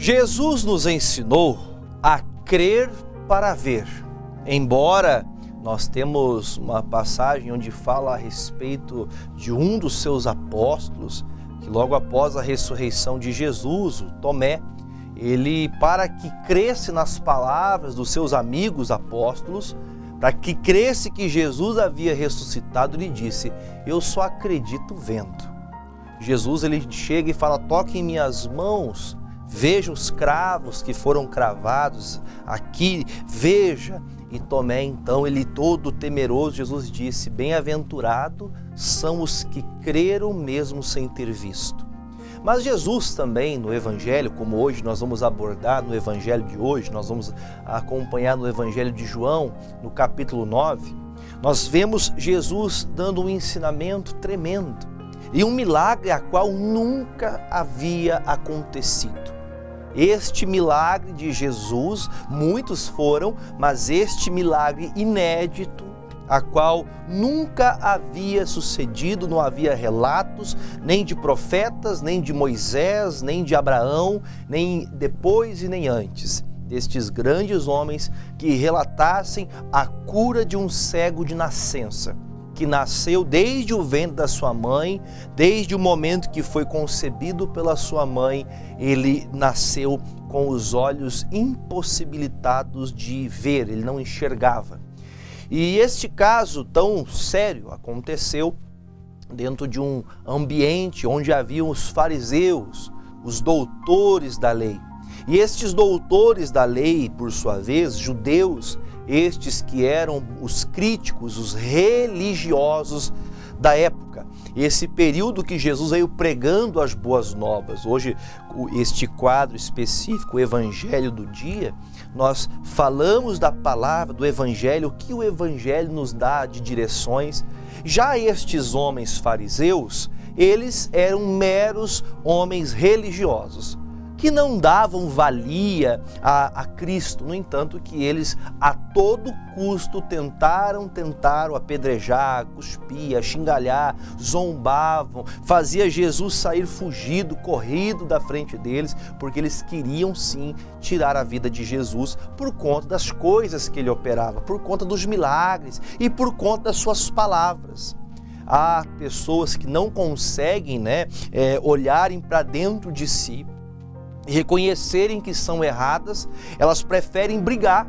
Jesus nos ensinou a crer para ver. Embora nós temos uma passagem onde fala a respeito de um dos seus apóstolos, que logo após a ressurreição de Jesus, o Tomé, ele, para que cresce nas palavras dos seus amigos apóstolos, para que cresce que Jesus havia ressuscitado, ele disse: eu só acredito vendo. Jesus, ele chega e fala: toque em minhas mãos, veja os cravos que foram cravados aqui, veja. E Tomé, então, ele todo temeroso, Jesus disse: bem-aventurado são os que creram mesmo sem ter visto. Mas Jesus também, no Evangelho, como hoje nós vamos abordar no Evangelho de hoje, nós vamos acompanhar no Evangelho de João, no capítulo 9, nós vemos Jesus dando um ensinamento tremendo e um milagre a qual nunca havia acontecido. Este milagre de Jesus, muitos foram, mas este milagre inédito, a qual nunca havia sucedido, não havia relatos, nem de profetas, nem de Moisés, nem de Abraão, nem depois e nem antes, destes grandes homens que relatassem a cura de um cego de nascença, que nasceu desde o ventre da sua mãe, desde o momento que foi concebido pela sua mãe, ele nasceu com os olhos impossibilitados de ver, ele não enxergava. E este caso tão sério aconteceu dentro de um ambiente onde haviam os fariseus, os doutores da lei. E estes doutores da lei, por sua vez, judeus, estes que eram os críticos, os religiosos da época. Esse período que Jesus veio pregando as boas novas. Hoje, este quadro específico, o Evangelho do dia, nós falamos da palavra, do Evangelho, o que o Evangelho nos dá de direções. Já estes homens fariseus, eles eram meros homens religiosos, que não davam valia a Cristo. No entanto, que eles a todo custo tentaram apedrejar, cuspir, xingalhar, zombavam, fazia Jesus sair fugido, corrido da frente deles, porque eles queriam sim tirar a vida de Jesus por conta das coisas que ele operava, por conta dos milagres e por conta das suas palavras. Há pessoas que não conseguem olharem para dentro de si e reconhecerem que são erradas, elas preferem brigar,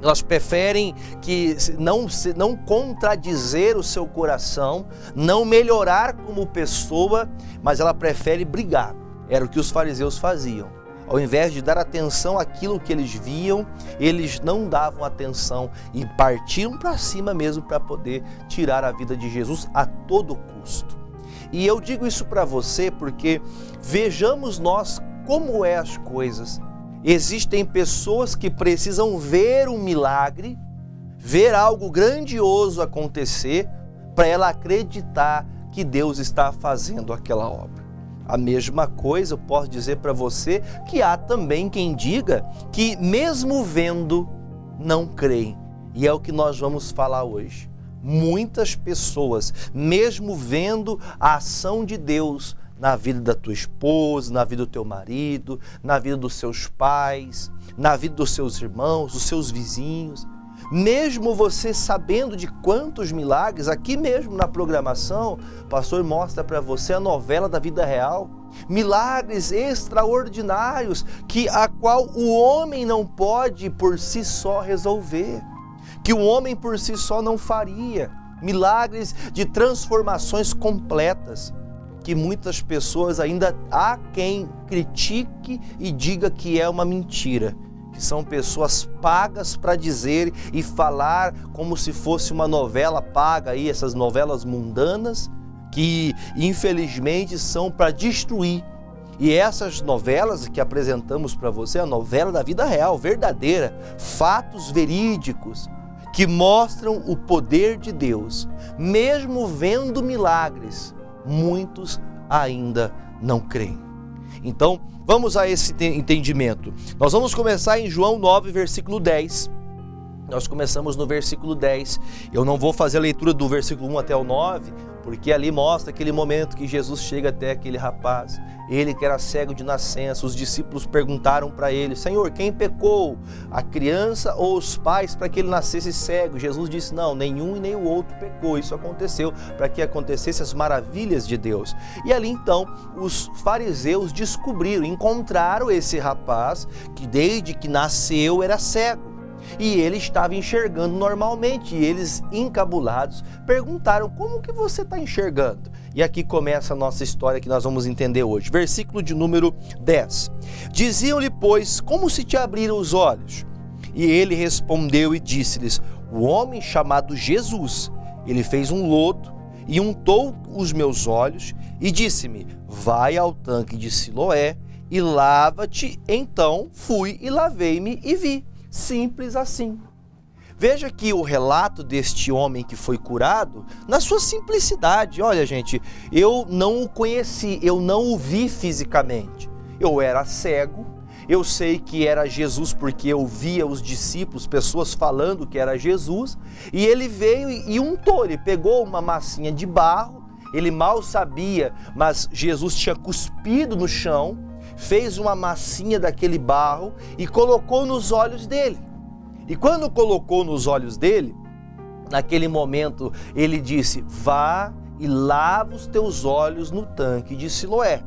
elas preferem que não contradizer o seu coração, não melhorar como pessoa, mas ela prefere brigar. Era o que os fariseus faziam. Ao invés de dar atenção àquilo que eles viam, eles não davam atenção e partiam para cima mesmo para poder tirar a vida de Jesus a todo custo. E eu digo isso para você porque vejamos nós como é as coisas. Existem pessoas que precisam ver um milagre, ver algo grandioso acontecer, para ela acreditar que Deus está fazendo aquela obra. A mesma coisa eu posso dizer para você que há também quem diga que mesmo vendo, não creem. E é o que nós vamos falar hoje. Muitas pessoas, mesmo vendo a ação de Deus na vida da tua esposa, na vida do teu marido, na vida dos seus pais, na vida dos seus irmãos, dos seus vizinhos. Mesmo você sabendo de quantos milagres, aqui mesmo na programação, o pastor mostra para você a novela da vida real. Milagres extraordinários a qual o homem não pode por si só resolver, que o homem por si só não faria. Milagres de transformações completas, que muitas pessoas ainda há quem critique e diga que é uma mentira, que são pessoas pagas para dizer e falar como se fosse uma novela paga aí, essas novelas mundanas que infelizmente são para destruir. E essas novelas que apresentamos para você, a novela da vida real, verdadeira, fatos verídicos que mostram o poder de Deus, mesmo vendo milagres, muitos ainda não creem. Então, vamos a esse entendimento. Nós vamos começar em João 9, versículo 10. Nós começamos no versículo 10. Eu não vou fazer a leitura do versículo 1 até o 9, porque ali mostra aquele momento que Jesus chega até aquele rapaz. Ele que era cego de nascença, os discípulos perguntaram para ele: Senhor, quem pecou? A criança ou os pais para que ele nascesse cego? Jesus disse: não, nenhum e nem o outro pecou. Isso aconteceu para que acontecessem as maravilhas de Deus. E ali então os fariseus descobriram, encontraram esse rapaz que desde que nasceu era cego. E ele estava enxergando normalmente, e eles, encabulados, perguntaram: como que você está enxergando? E aqui começa a nossa história que nós vamos entender hoje. Versículo de número 10. Diziam-lhe, pois, como se te abriram os olhos? E ele respondeu e disse-lhes: o homem chamado Jesus, ele fez um lodo e untou os meus olhos e disse-me: vai ao tanque de Siloé e lava-te. Então fui e lavei-me e vi. Simples assim. Veja que o relato deste homem que foi curado, na sua simplicidade. Olha, gente, eu não o conheci, eu não o vi fisicamente. Eu era cego, eu sei que era Jesus porque eu via os discípulos, pessoas falando que era Jesus, e ele veio e untou, ele pegou uma massinha de barro, ele mal sabia, mas Jesus tinha cuspido no chão, fez uma massinha daquele barro e colocou nos olhos dele. E quando colocou nos olhos dele, naquele momento ele disse: vá e lava os teus olhos no tanque de Siloé,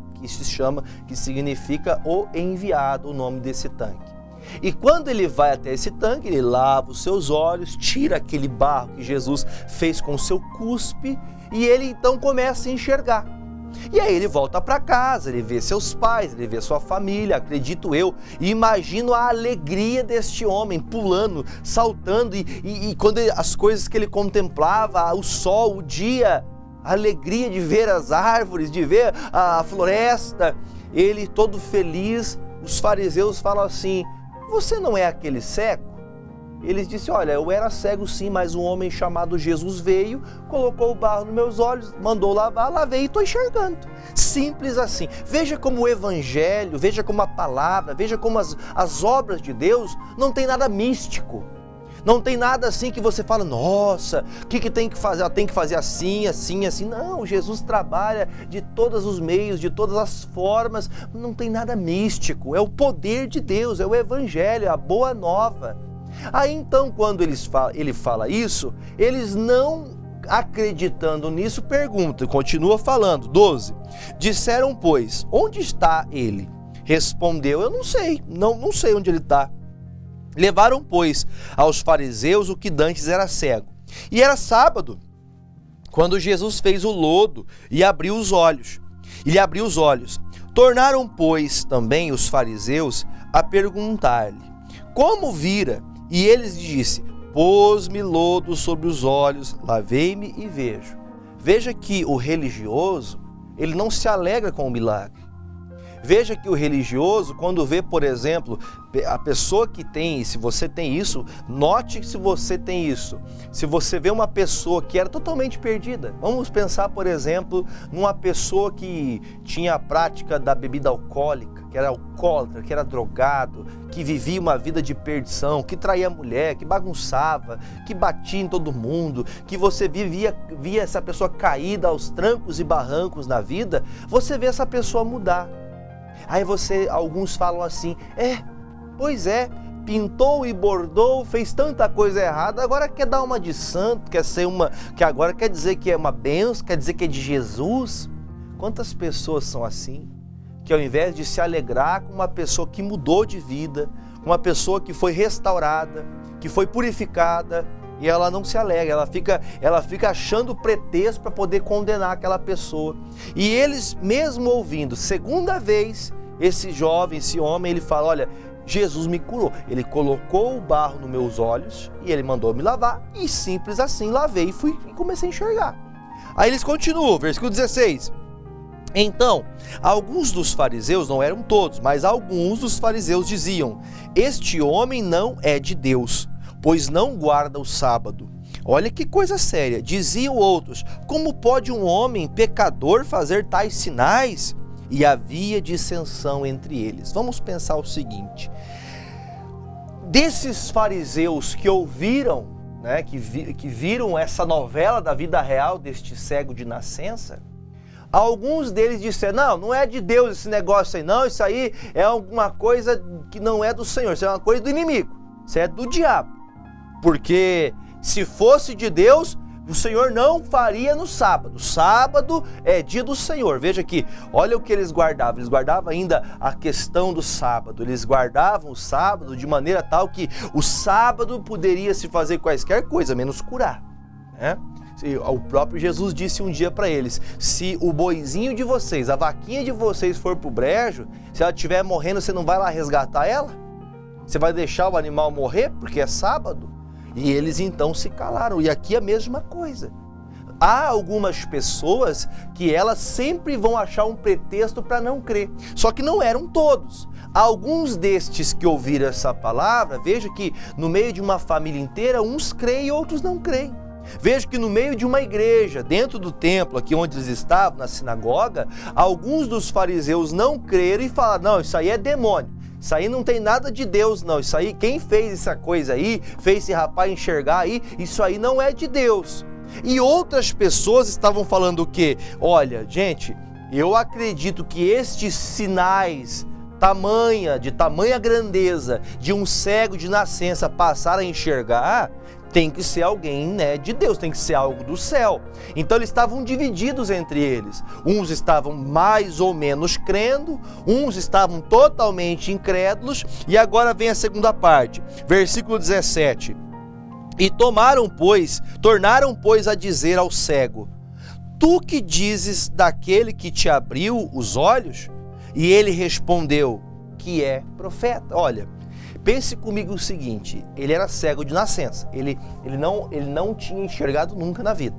que significa o enviado, o nome desse tanque. E quando ele vai até esse tanque, ele lava os seus olhos, tira aquele barro que Jesus fez com o seu cuspe, e ele então começa a enxergar. E aí ele volta para casa, ele vê seus pais, ele vê sua família, acredito eu, e imagino a alegria deste homem pulando, saltando, e quando as coisas que ele contemplava, o sol, o dia, a alegria de ver as árvores, de ver a floresta, ele todo feliz. Os fariseus falam assim: você não é aquele cego? Eles disseram: olha, eu era cego sim, mas um homem chamado Jesus veio, colocou o barro nos meus olhos, mandou lavar, lavei e estou enxergando. Simples assim. Veja como o Evangelho, veja como a palavra, veja como as obras de Deus não tem nada místico. Não tem nada assim que você fala: nossa, o que tem que fazer? Tem que fazer assim, assim, assim. Não, Jesus trabalha de todos os meios, de todas as formas. Não tem nada místico. É o poder de Deus, é o Evangelho, é a boa nova. Aí então, quando ele fala isso, eles não acreditando nisso, perguntam, continua falando, 12. Disseram, pois, onde está ele? Respondeu: eu não sei, não sei onde ele está. Levaram, pois, aos fariseus o que dantes era cego. E era sábado, quando Jesus fez o lodo e abriu os olhos. E lhe abriu os olhos. Tornaram, pois, também os fariseus a perguntar-lhe: como vira? E eles disse: pôs-me lodo sobre os olhos, lavei-me e vejo. Veja que o religioso, ele não se alegra com o milagre. Veja que o religioso, quando vê, por exemplo, a pessoa que tem, se você tem isso, note se você tem isso. Se você vê uma pessoa que era totalmente perdida, vamos pensar, por exemplo, numa pessoa que tinha a prática da bebida alcoólica, que era alcoólatra, que era drogado, que vivia uma vida de perdição, que traía a mulher, que bagunçava, que batia em todo mundo, que você via essa pessoa caída aos trancos e barrancos na vida, você vê essa pessoa mudar. Aí alguns falam assim: pois é, pintou e bordou, fez tanta coisa errada, agora quer dar uma de santo, que agora quer dizer que é uma bênção, quer dizer que é de Jesus. Quantas pessoas são assim, que ao invés de se alegrar com uma pessoa que mudou de vida, uma pessoa que foi restaurada, que foi purificada, e ela não se alegra, ela fica achando pretexto para poder condenar aquela pessoa. E eles, mesmo ouvindo, segunda vez, esse homem, ele fala: olha, Jesus me curou. Ele colocou o barro nos meus olhos e ele mandou me lavar. E simples assim, lavei e comecei a enxergar. Aí eles continuam, versículo 16. Então, alguns dos fariseus, não eram todos, mas alguns dos fariseus diziam: este homem não é de Deus, pois não guarda o sábado. Olha que coisa séria. Diziam outros: como pode um homem pecador fazer tais sinais? E havia dissensão entre eles. Vamos pensar o seguinte: desses fariseus que ouviram, né, que viram essa novela da vida real deste cego de nascença, alguns deles disseram, não é de Deus esse negócio aí, não, isso aí é alguma coisa que não é do Senhor, isso é uma coisa do inimigo, isso é do diabo. Porque se fosse de Deus, o Senhor não faria no sábado. Sábado é dia do Senhor. Veja aqui, olha o que eles guardavam. Eles guardavam ainda a questão do sábado. Eles guardavam o sábado de maneira tal que o sábado poderia se fazer quaisquer coisa, menos curar, né? O próprio Jesus disse um dia para eles, se o boizinho de vocês, a vaquinha de vocês for pro brejo, se ela estiver morrendo, você não vai lá resgatar ela? Você vai deixar o animal morrer porque é sábado? E eles então se calaram. E aqui a mesma coisa. Há algumas pessoas que elas sempre vão achar um pretexto para não crer. Só que não eram todos. Alguns destes que ouviram essa palavra, veja que no meio de uma família inteira, uns creem e outros não creem. Veja que no meio de uma igreja, dentro do templo, aqui onde eles estavam, na sinagoga, alguns dos fariseus não creram e falaram, não, isso aí é demônio. Isso aí não tem nada de Deus, não. Isso aí, quem fez essa coisa aí, fez esse rapaz enxergar aí, isso aí não é de Deus. E outras pessoas estavam falando o quê? Olha, gente, eu acredito que estes sinais de tamanha grandeza de um cego de nascença passar a enxergar, tem que ser alguém, né, de Deus, tem que ser algo do céu. Então eles estavam divididos entre eles. Uns estavam mais ou menos crendo, uns estavam totalmente incrédulos. E agora vem a segunda parte, versículo 17. E tornaram, pois, a dizer ao cego, tu que dizes daquele que te abriu os olhos? E ele respondeu, que é profeta. Olha, pense comigo o seguinte, ele era cego de nascença, ele não tinha enxergado nunca na vida.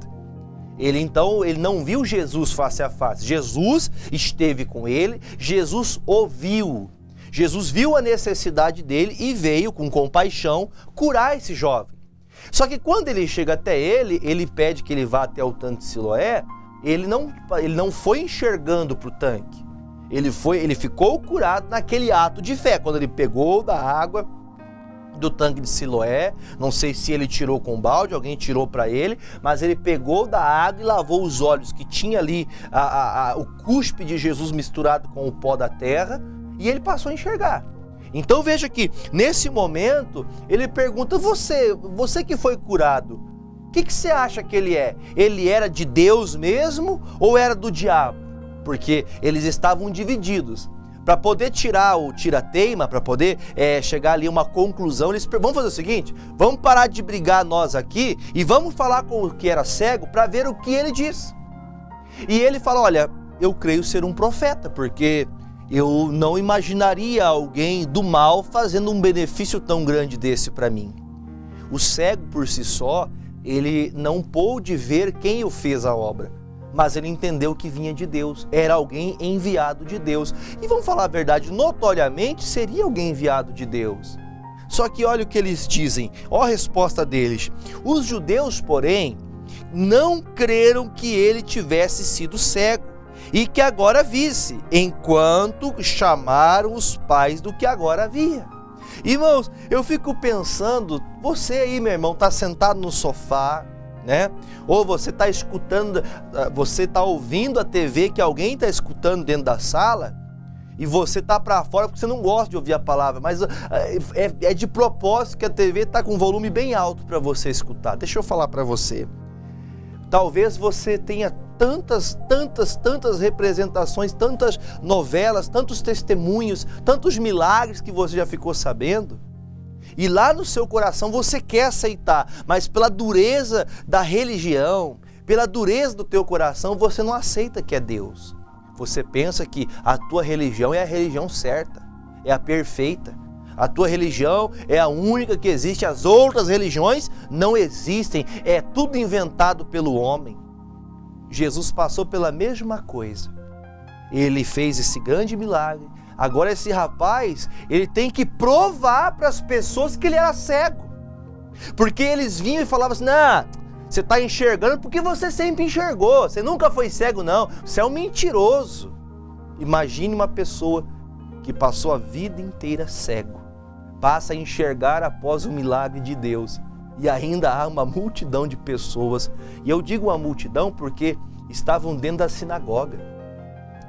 Ele não viu Jesus face a face. Jesus esteve com ele, Jesus ouviu, Jesus viu a necessidade dele e veio com compaixão curar esse jovem. Só que quando ele chega até ele pede que ele vá até o tanque de Siloé, ele não foi enxergando para o tanque. Ele ficou curado naquele ato de fé, quando ele pegou da água do tanque de Siloé. Não sei se ele tirou com balde, alguém tirou para ele, mas ele pegou da água e lavou os olhos, que tinha ali o cuspe de Jesus misturado com o pó da terra, e ele passou a enxergar. Então veja que nesse momento ele pergunta, você que foi curado, o que você acha que ele é? Ele era de Deus mesmo ou era do diabo? Porque eles estavam divididos. Para poder tirar o tira-teima, para poder chegar ali a uma conclusão, vamos fazer o seguinte, vamos parar de brigar nós aqui e vamos falar com o que era cego para ver o que ele diz. E ele fala, olha, eu creio ser um profeta, porque eu não imaginaria alguém do mal fazendo um benefício tão grande desse para mim. O cego por si só, ele não pôde ver quem o fez a obra, mas ele entendeu que vinha de Deus, era alguém enviado de Deus. E vamos falar a verdade, notoriamente seria alguém enviado de Deus. Só que olha o que eles dizem, olha a resposta deles. Os judeus, porém, não creram que ele tivesse sido cego e que agora visse, enquanto chamaram os pais do que agora via. Irmãos, eu fico pensando, você aí, meu irmão, está sentado no sofá, né? Ou você está escutando, você está ouvindo a TV que alguém está escutando dentro da sala e você está para fora porque você não gosta de ouvir a palavra, mas é de propósito que a TV está com um volume bem alto para você escutar. Deixa eu falar para você. Talvez você tenha tantas representações, tantas novelas, tantos testemunhos, tantos milagres que você já ficou sabendo. E lá no seu coração você quer aceitar, mas pela dureza da religião, pela dureza do teu coração, você não aceita que é Deus. Você pensa que a tua religião é a religião certa, é a perfeita. A tua religião é a única que existe, as outras religiões não existem, é tudo inventado pelo homem. Jesus passou pela mesma coisa. Ele fez esse grande milagre. Agora esse rapaz, ele tem que provar para as pessoas que ele era cego. Porque eles vinham e falavam assim, não, você está enxergando porque você sempre enxergou, você nunca foi cego não, você é um mentiroso. Imagine uma pessoa que passou a vida inteira cego, passa a enxergar após o milagre de Deus. E ainda há uma multidão de pessoas, e eu digo uma multidão porque estavam dentro da sinagoga.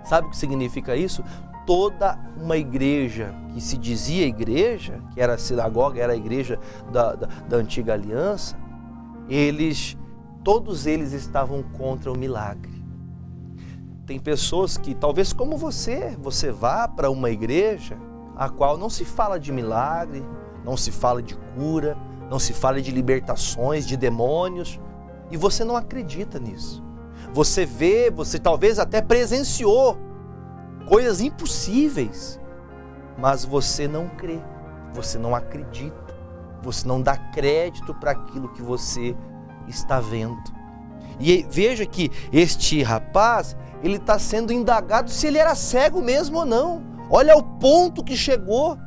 Sabe o que significa isso? Toda uma igreja que se dizia igreja, que era a sinagoga, era a igreja da antiga aliança, todos eles estavam contra o milagre. Tem pessoas que, talvez como você vá para uma igreja a qual não se fala de milagre, não se fala de cura, não se fala de libertações, de demônios, e você não acredita nisso. Você talvez até presenciou coisas impossíveis, mas você não crê, você não acredita, você não dá crédito para aquilo que você está vendo. E veja que este rapaz, ele está sendo indagado se ele era cego mesmo ou não. Olha o ponto que chegou.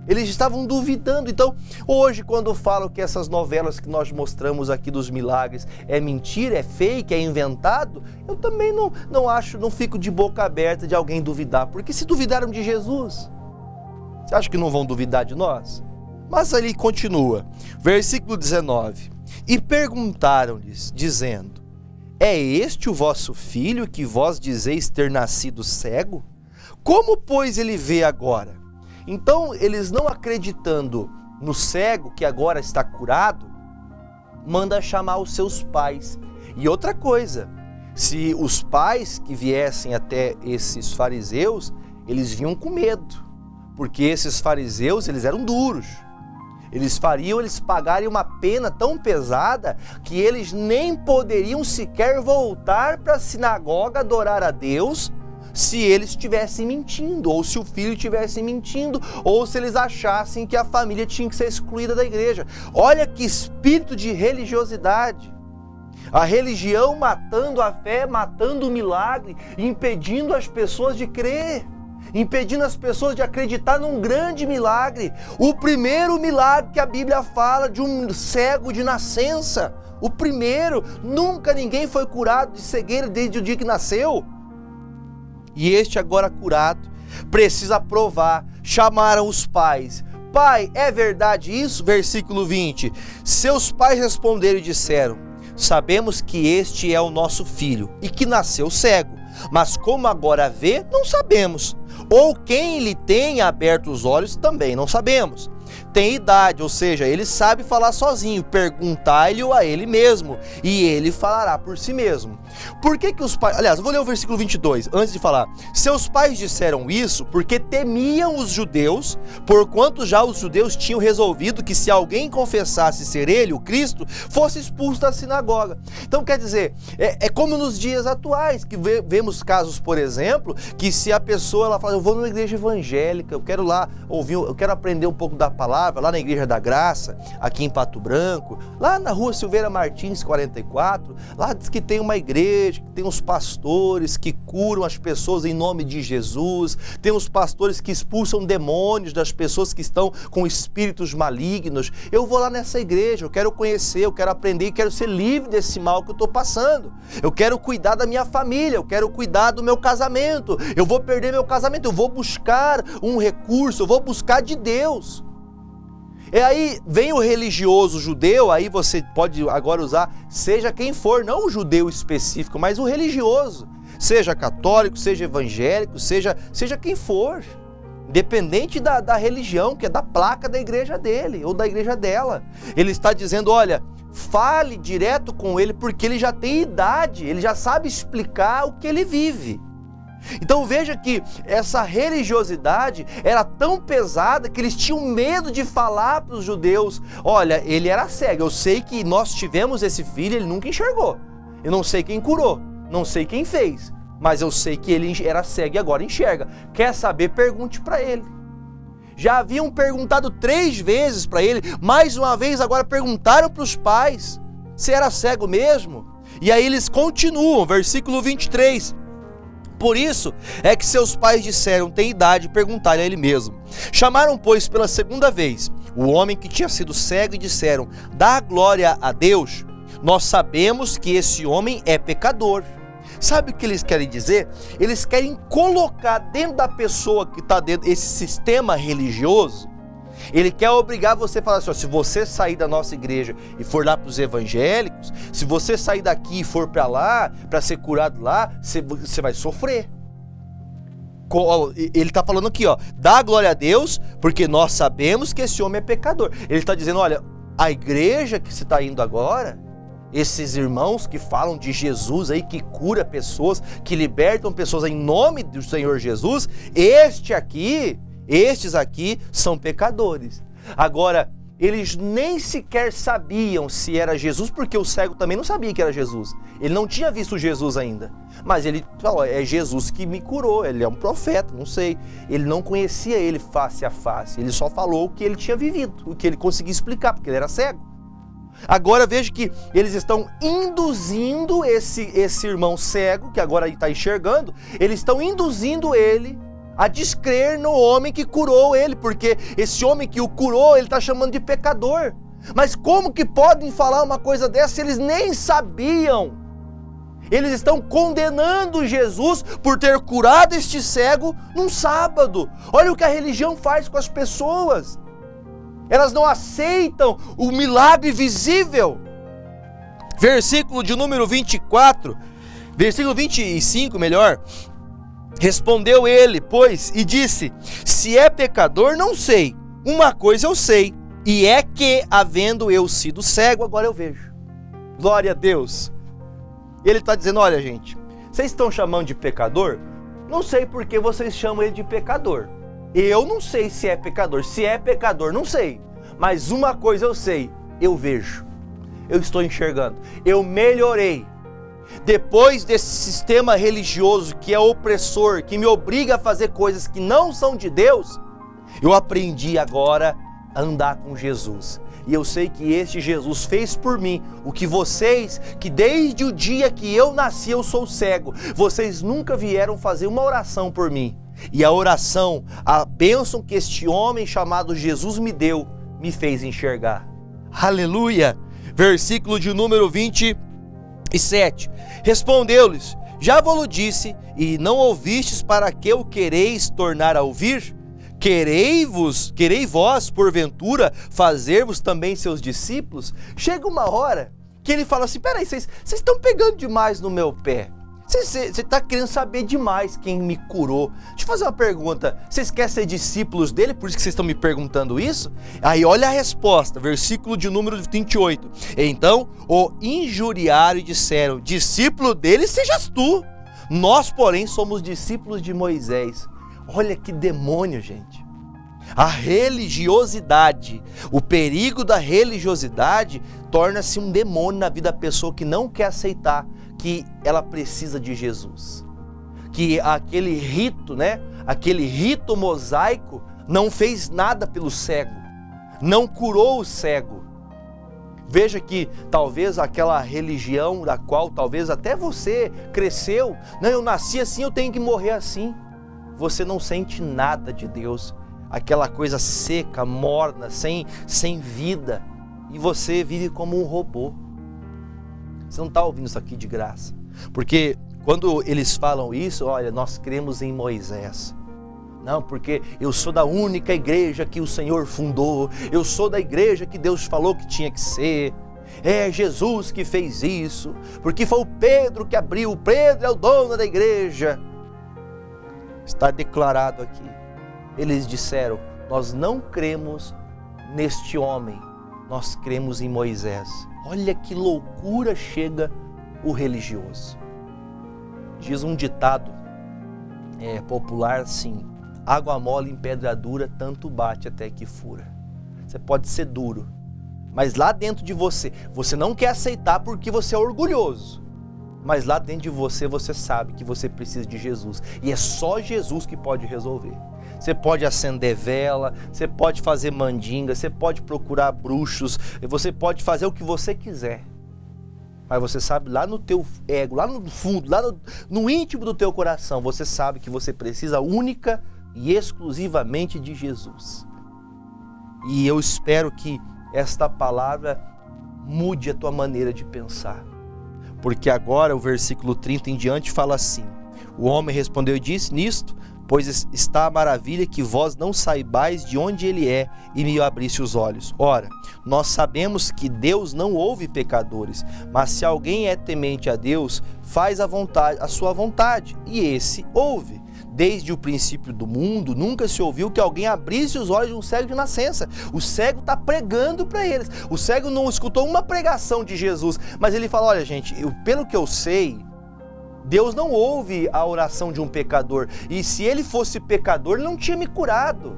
Eles estavam duvidando. Então, hoje, quando eu falo que essas novelas que nós mostramos aqui dos milagres é mentira, é fake, é inventado, eu também não fico de boca aberta de alguém duvidar. Porque se duvidaram de Jesus, você acha que não vão duvidar de nós? Mas ali continua, versículo 19. E perguntaram-lhes, dizendo: é este o vosso filho que vós dizeis ter nascido cego? Como, pois, ele vê agora? Então, eles não acreditando no cego que agora está curado, manda chamar os seus pais. E outra coisa, se os pais que viessem até esses fariseus, eles vinham com medo, porque esses fariseus, eles eram duros. Eles pagarem uma pena tão pesada que eles nem poderiam sequer voltar para a sinagoga adorar a Deus se eles estivessem mentindo, ou se o filho estivesse mentindo, ou se eles achassem que a família tinha que ser excluída da igreja. Olha que espírito de religiosidade. A religião matando a fé, matando o milagre, impedindo as pessoas de crer, impedindo as pessoas de acreditar num grande milagre. O primeiro milagre que a Bíblia fala de um cego de nascença. O primeiro, nunca ninguém foi curado de cegueira desde o dia que nasceu. E este agora curado precisa provar. Chamaram os pais. Pai, é verdade isso? Versículo 20. Seus pais responderam e disseram: sabemos que este é o nosso filho e que nasceu cego, mas como agora vê, não sabemos. Ou quem lhe tenha aberto os olhos, também não sabemos. Tem idade, ou seja, ele sabe falar sozinho, perguntai-lhe a ele mesmo, e ele falará por si mesmo. Por que os pais... Aliás, eu vou ler o versículo 22, antes de falar. Seus pais disseram isso porque temiam os judeus, porquanto já os judeus tinham resolvido que se alguém confessasse ser ele, o Cristo, fosse expulso da sinagoga. Então, quer dizer, é como nos dias atuais, que vemos casos, por exemplo, que se a pessoa ela fala: eu vou numa igreja evangélica, eu quero lá ouvir, eu quero aprender um pouco da palavra, lá na Igreja da Graça, aqui em Pato Branco, lá na rua Silveira Martins 44, lá diz que tem uma igreja, que tem uns pastores que curam as pessoas em nome de Jesus, tem uns pastores que expulsam demônios das pessoas que estão com espíritos malignos. Eu vou lá nessa igreja, eu quero conhecer, eu quero aprender, eu quero ser livre desse mal que eu estou passando, eu quero cuidar da minha família, eu quero cuidar do meu casamento, eu vou perder meu casamento, eu vou buscar um recurso, eu vou buscar de Deus. E aí vem o religioso judeu, aí você pode agora usar, seja quem for, não o judeu específico, mas o religioso, seja católico, seja evangélico, seja quem for, independente da religião, que é da placa da igreja dele ou da igreja dela. Ele está dizendo: olha, fale direto com ele, porque ele já tem idade, ele já sabe explicar o que ele vive. Então veja que essa religiosidade era tão pesada que eles tinham medo de falar para os judeus: olha, ele era cego, eu sei que nós tivemos esse filho, ele nunca enxergou, eu não sei quem curou, não sei quem fez, mas eu sei que ele era cego e agora enxerga. Quer saber? Pergunte para ele. Já haviam perguntado 3 vezes para ele, mais uma vez agora perguntaram para os pais se era cego mesmo. E aí eles continuam, versículo 23. Por isso é que seus pais disseram: tem idade, e perguntaram a ele mesmo. Chamaram, pois, pela segunda vez o homem que tinha sido cego e disseram: dá glória a Deus, nós sabemos que esse homem é pecador. Sabe o que eles querem dizer? Eles querem colocar dentro da pessoa que está dentro desse sistema religioso, Ele quer obrigar você a falar assim, ó, se você sair da nossa igreja e for lá para os evangélicos, se você sair daqui e for para lá, para ser curado lá, você vai sofrer. Ele está falando aqui, ó, dá glória a Deus, porque nós sabemos que esse homem é pecador. Ele está dizendo, olha, a igreja que você está indo agora, esses irmãos que falam de Jesus aí, que cura pessoas, que libertam pessoas em nome do Senhor Jesus, estes aqui são pecadores. Agora, eles nem sequer sabiam se era Jesus, porque o cego também não sabia que era Jesus. Ele não tinha visto Jesus ainda. Mas ele falou, é Jesus que me curou, ele é um profeta, não sei. Ele não conhecia ele face a face, ele só falou o que ele tinha vivido, o que ele conseguia explicar, porque ele era cego. Agora veja que eles estão induzindo esse irmão cego, que agora está enxergando, eles estão induzindo ele a descrer no homem que curou ele, porque esse homem que o curou, ele está chamando de pecador. Mas como que podem falar uma coisa dessa se eles nem sabiam? Eles estão condenando Jesus por ter curado este cego num sábado. Olha o que a religião faz com as pessoas. Elas não aceitam o milagre visível. Versículo de número 24, versículo 25 melhor. Respondeu ele, pois, e disse, se é pecador, não sei. Uma coisa eu sei, e é que, havendo eu sido cego, agora eu vejo. Glória a Deus. Ele está dizendo, olha gente, vocês estão chamando de pecador? Não sei por que vocês chamam ele de pecador. Eu não sei se é pecador. Se é pecador, não sei. Mas uma coisa eu sei, eu vejo. Eu estou enxergando. Eu melhorei. Depois desse sistema religioso que é opressor, que me obriga a fazer coisas que não são de Deus, eu aprendi agora a andar com Jesus. E eu sei que este Jesus fez por mim o que vocês, que desde o dia que eu nasci eu sou cego, vocês nunca vieram fazer uma oração por mim. E a oração, a bênção que este homem chamado Jesus me deu, me fez enxergar. Aleluia! Versículo de número 27. Respondeu-lhes, já vos disse, e não ouvistes, para que o quereis tornar a ouvir? Querei vós, porventura, fazer-vos também seus discípulos? Chega uma hora que ele fala assim, peraí, vocês estão pegando demais no meu pé. Você está querendo saber demais quem me curou. Deixa eu fazer uma pergunta. Vocês querem ser discípulos dele? Por isso que vocês estão me perguntando isso? Aí olha a resposta, versículo de número 28. Então o injuriaram e disseram, discípulo dele sejas tu. Nós, porém, somos discípulos de Moisés. Olha que demônio, gente. A religiosidade, o perigo da religiosidade torna-se um demônio na vida da pessoa que não quer aceitar que ela precisa de Jesus. Que aquele rito, aquele rito mosaico não fez nada pelo cego, não curou o cego. Veja que talvez aquela religião da qual talvez até você cresceu, não, eu nasci assim, eu tenho que morrer assim. Você não sente nada de Deus, aquela coisa seca, morna, sem vida, e você vive como um robô. Você não está ouvindo isso aqui de graça, porque quando eles falam isso, olha, nós cremos em Moisés. Não, porque eu sou da única igreja que o Senhor fundou, eu sou da igreja que Deus falou que tinha que ser. É Jesus que fez isso, porque foi o Pedro que abriu, o Pedro é o dono da igreja. Está declarado aqui. Eles disseram, nós não cremos neste homem, nós cremos em Moisés. Olha que loucura chega o religioso. Diz um ditado popular assim, água mole em pedra dura, tanto bate até que fura. Você pode ser duro, mas lá dentro de você não quer aceitar porque você é orgulhoso. Mas lá dentro de você, você sabe que você precisa de Jesus. E é só Jesus que pode resolver. Você pode acender vela, você pode fazer mandinga, você pode procurar bruxos, você pode fazer o que você quiser. Mas você sabe lá no teu ego, lá no fundo, lá no íntimo do teu coração, você sabe que você precisa única e exclusivamente de Jesus. E eu espero que esta palavra mude a tua maneira de pensar. Porque agora o versículo 30 em diante fala assim, o homem respondeu e disse, nisto pois está a maravilha que vós não saibais de onde ele é e me abrisse os olhos. Ora, nós sabemos que Deus não ouve pecadores, mas se alguém é temente a Deus, faz a sua vontade, e esse ouve. Desde o princípio do mundo, nunca se ouviu que alguém abrisse os olhos de um cego de nascença. O cego está pregando para eles. O cego não escutou uma pregação de Jesus, mas ele fala, olha gente, pelo que eu sei, Deus não ouve a oração de um pecador. E se ele fosse pecador, ele não tinha me curado.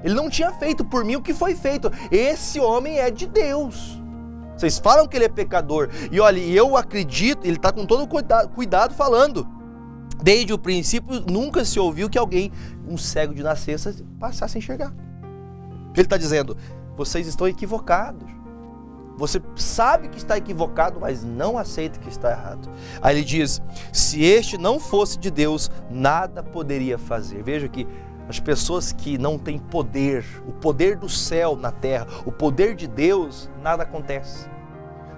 Ele não tinha feito por mim o que foi feito. Esse homem é de Deus. Vocês falam que ele é pecador. E olha, eu acredito, ele está com todo cuidado falando. Desde o princípio, nunca se ouviu que alguém, um cego de nascença, passasse a enxergar. Ele está dizendo, vocês estão equivocados. Você sabe que está equivocado, mas não aceita que está errado. Aí ele diz, se este não fosse de Deus, nada poderia fazer. Veja que as pessoas que não têm poder, o poder do céu na terra, o poder de Deus, nada acontece.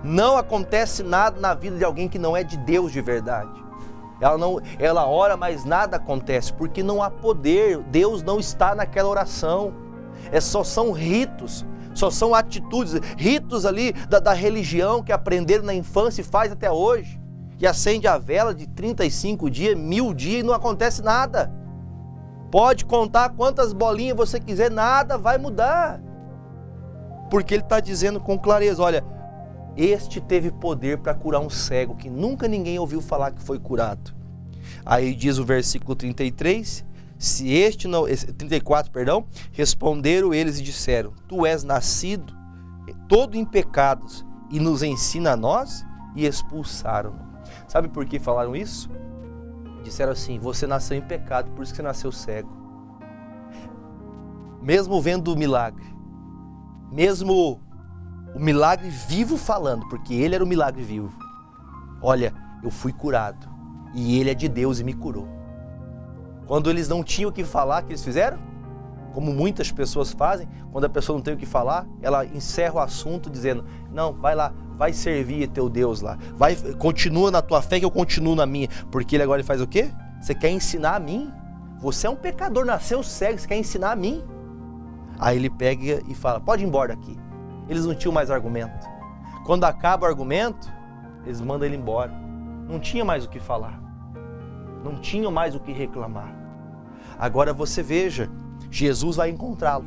Não acontece nada na vida de alguém que não é de Deus de verdade. Ela ora, mas nada acontece, porque não há poder, Deus não está naquela oração. Só são ritos, só são atitudes, ritos ali da religião que aprenderam na infância e faz até hoje. E acende a vela de 35 dias, 1000 dias e não acontece nada. Pode contar quantas bolinhas você quiser, nada vai mudar. Porque ele está dizendo com clareza, olha, este teve poder para curar um cego que nunca ninguém ouviu falar que foi curado. Aí diz o versículo 33, 34, responderam eles e disseram, tu és nascido todo em pecados e nos ensina a nós, e expulsaram-no. Sabe por que falaram isso? Disseram assim, você nasceu em pecado, por isso que você nasceu cego. Mesmo vendo o milagre, mesmo o milagre vivo falando, porque ele era o milagre vivo. Olha, eu fui curado e ele é de Deus e me curou. Quando eles não tinham o que falar, o que eles fizeram? Como muitas pessoas fazem, quando a pessoa não tem o que falar, ela encerra o assunto dizendo, não, vai lá, vai servir teu Deus lá, continua na tua fé que eu continuo na minha, porque ele agora faz o quê? Você quer ensinar a mim? Você é um pecador, nasceu cego, você quer ensinar a mim? Aí ele pega e fala, pode ir embora daqui. Eles não tinham mais argumento. Quando acaba o argumento, eles mandam ele embora. Não tinha mais o que falar. Não tinham mais o que reclamar. Agora você veja, Jesus vai encontrá-lo.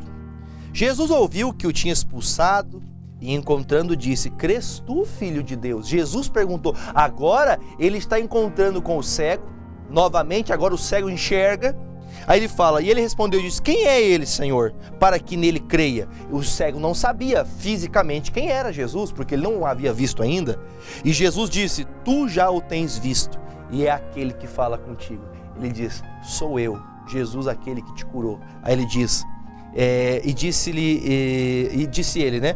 Jesus ouviu que o tinha expulsado e encontrando disse, crês tu, filho de Deus? Jesus perguntou, agora ele está encontrando com o cego, novamente, agora o cego enxerga. Aí ele fala, e ele respondeu e disse, quem é ele, Senhor, para que nele creia? O cego não sabia fisicamente quem era Jesus, porque ele não o havia visto ainda. E Jesus disse, tu já o tens visto, e é aquele que fala contigo. Ele diz, sou eu, Jesus, aquele que te curou. Aí ele diz, disse ele, né?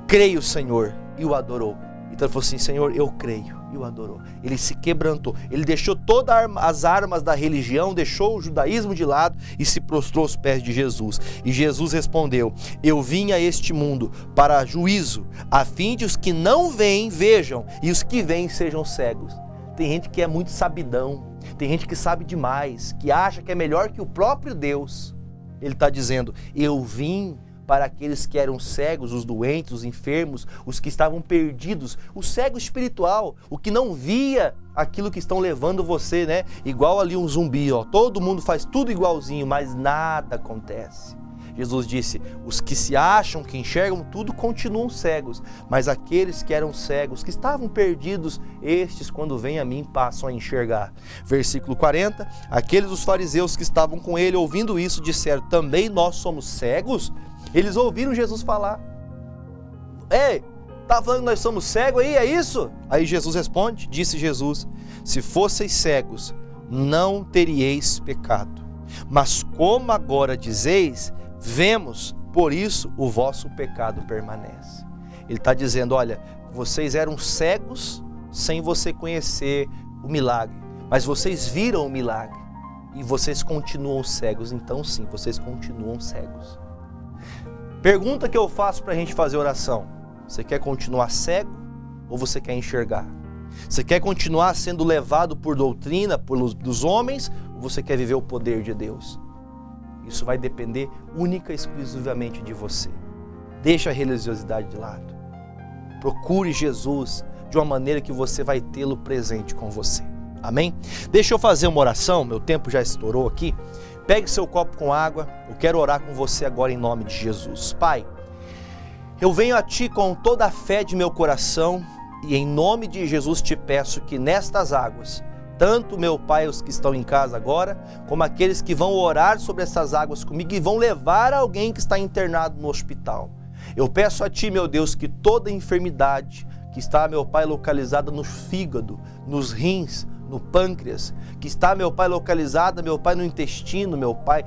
Creio, Senhor, e o adorou. Então ele falou assim, Senhor, eu creio, e o adorou. Ele se quebrantou, ele deixou todas as armas da religião, deixou o judaísmo de lado e se prostrou aos pés de Jesus. E Jesus respondeu, eu vim a este mundo para juízo, a fim de os que não veem, vejam, e os que veem sejam cegos. Tem gente que é muito sabidão, tem gente que sabe demais, que acha que é melhor que o próprio Deus. Ele está dizendo, eu vim para aqueles que eram cegos, os doentes, os enfermos, os que estavam perdidos, o cego espiritual, o que não via aquilo que estão levando você, né? Igual ali um zumbi, ó. Todo mundo faz tudo igualzinho, mas nada acontece. Jesus disse, os que se acham que enxergam tudo continuam cegos, mas aqueles que eram cegos, que estavam perdidos, estes quando vêm a mim passam a enxergar. Versículo 40, aqueles dos fariseus que estavam com ele ouvindo isso disseram, também nós somos cegos? Eles ouviram Jesus falar. Ei, tá falando que nós somos cegos aí, é isso? Aí Jesus responde, disse Jesus, se fosseis cegos, não teríeis pecado. Mas como agora dizeis, vemos, por isso o vosso pecado permanece. Ele está dizendo, olha, vocês eram cegos sem você conhecer o milagre, mas vocês viram o milagre e vocês continuam cegos, então sim, vocês continuam cegos. Pergunta que eu faço para a gente fazer oração, você quer continuar cego ou você quer enxergar? Você quer continuar sendo levado por doutrina, dos homens, você quer viver o poder de Deus? Isso vai depender única e exclusivamente de você. Deixa a religiosidade de lado. Procure Jesus de uma maneira que você vai tê-lo presente com você. Amém? Deixa eu fazer uma oração, meu tempo já estourou aqui. Pegue seu copo com água, eu quero orar com você agora em nome de Jesus. Pai, eu venho a Ti com toda a fé de meu coração e em nome de Jesus te peço que nestas águas, tanto meu Pai, os que estão em casa agora, como aqueles que vão orar sobre essas águas comigo e vão levar alguém que está internado no hospital. Eu peço a Ti, meu Deus, que toda enfermidade que está, meu Pai, localizada no fígado, nos rins, no pâncreas, que está, meu Pai, localizada, meu Pai, no intestino, meu Pai,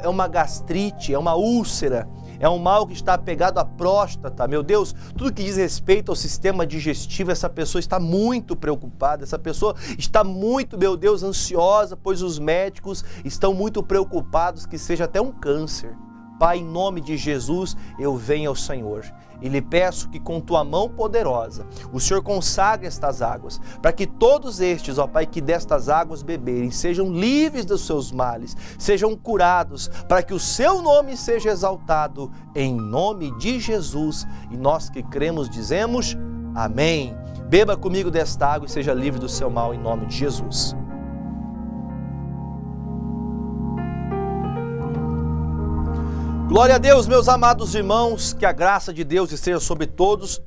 é uma gastrite, é uma úlcera, é um mal que está apegado à próstata, meu Deus, tudo que diz respeito ao sistema digestivo, essa pessoa está muito preocupada, essa pessoa está muito, meu Deus, ansiosa, pois os médicos estão muito preocupados que seja até um câncer. Pai, em nome de Jesus, eu venho ao Senhor e lhe peço que com tua mão poderosa, o Senhor consagre estas águas, para que todos estes, ó Pai, que destas águas beberem, sejam livres dos seus males, sejam curados, para que o seu nome seja exaltado, em nome de Jesus. E nós que cremos dizemos, amém. Beba comigo desta água e seja livre do seu mal, em nome de Jesus. Glória a Deus, meus amados irmãos, que a graça de Deus esteja sobre todos.